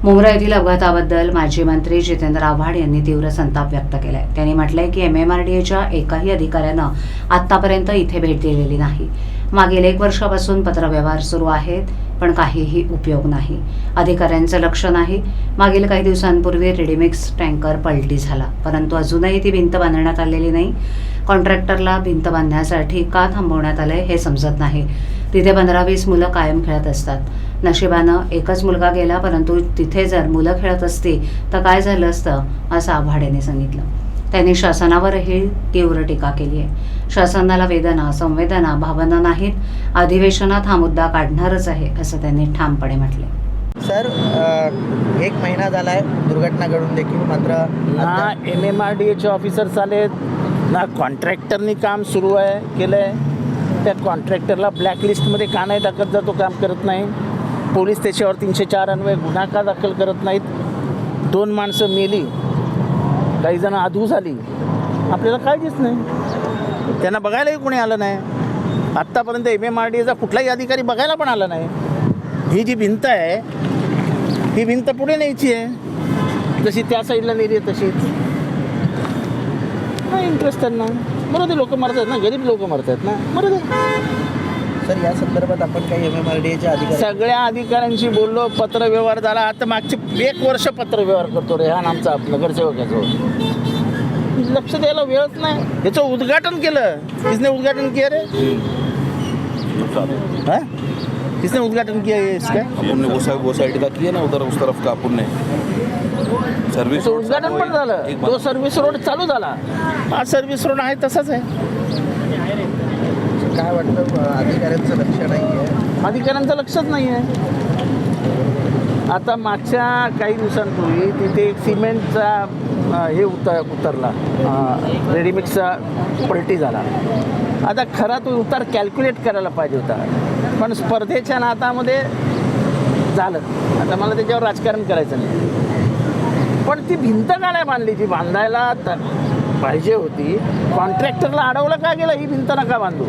मुंब्रा येथील अपघाताबद्दल माजी मंत्री जितेंद्र आव्हाड यांनी तीव्र संताप व्यक्त केलाय। त्यांनी म्हटलंय की MMRDAच्या एकाही अधिकाऱ्यानं आतापर्यंत इथे भेट दिलेली नाही। मागील 1 वर्षापासून पत्रव्यवहार सुरू आहेत, पण काहीही उपयोग नाही। अधिकाऱ्यांचं लक्ष नाही। मागील काही दिवसांपूर्वी रेडीमिक्स टँकर पलटी झाला, परंतु अजूनही ती भिंत बांधण्यात आलेली नाही। कॉन्ट्रॅक्टरला भिंत बांधण्यासाठी का थांबवण्यात आलंय हे समजत नाही। तिथे 15-20 मुलं कायम खेळत असतात। नशिबानं एकच मुलगा गेला, परंतु तिथे जर मुलं खेळत असती तर काय झालं असतं, असं आव्हाड यांनी सांगितलं। त्यांनी शासनावरही तीव्र टीका केली आहे। शासनाला वेदना, संवेदना, भावना नाहीत। अधिवेशनात हा मुद्दा काढणारच आहे, असं त्यांनी ठामपणे म्हटले। सर, 1 महिना झाला आहे दुर्घटना घडून देखील, मात्र ना MMRDAचे ऑफिसर्स आलेत, ना कॉन्ट्रॅक्टरनी काम सुरू आहे केलं आहे। त्या कॉन्ट्रॅक्टरला ब्लॅकलिस्टमध्ये का नाही टाकत, जातो काम करत नाही। पोलीस त्याच्यावर 304 अन्वये गुन्हा का दाखल करत नाहीत। 2 माणसं मेली, काही जण अधू झाली, आपल्याला काळजीच नाही। त्यांना बघायलाही कोणी आलं नाही। आत्तापर्यंत MMRDAचा कुठलाही अधिकारी बघायला पण आला नाही। ही जी भिंत आहे, ही भिंत पुढे न्यायची आहे, जशी त्या साईडला नेली आहे तशीच। नाही इंटरेस्ट त्यांना, बरोबर ते लोक मरतात ना, गरीब लोक मरतात ना, बरोबर। सर, या संदर्भात आपण काही MMRDAच्या अधिकारी सगळ्या अधिकाऱ्यांशी बोललो, पत्रव्यवहार झाला। आता मागचे 1 वर्ष पत्रव्यवहार करतो रेहान आमचा नगरसेवकाचं, लक्ष द्यायला वेळच नाही। याचं उद्घाटन केलं, किसने उद्घाटन किया रे? हाँ, किसने उद्घाटन किया है इसका? अपन ने वो साइड का किया ना, उधर उस तरफ का अपन ने सर्विस उद्घाटन पण झालं। तो सर्व्हिस रोड चालू झाला, हा सर्व्हिस रोड आहे तसाच आहे। काय वाटतं, अधिकाऱ्यांचं लक्ष नाही आहे? अधिकाऱ्यांचं लक्षच नाही आहे। आता मागच्या काही दिवसांपूर्वी तिथे एक सिमेंटचा हे उतरला, रेडीमिक्सचा पलटी झाला। आता खरा तो उतार कॅल्क्युलेट करायला पाहिजे होता, पण स्पर्धेच्या नादामध्ये झालं। आता मला त्याच्यावर राजकारण करायचं नाही, पण ती भिंत का नाही बांधली जी बांधायला पाहिजे होती? कॉन्ट्रॅक्टरला अडवलं का गेलं, ही भिंत नका बांधू।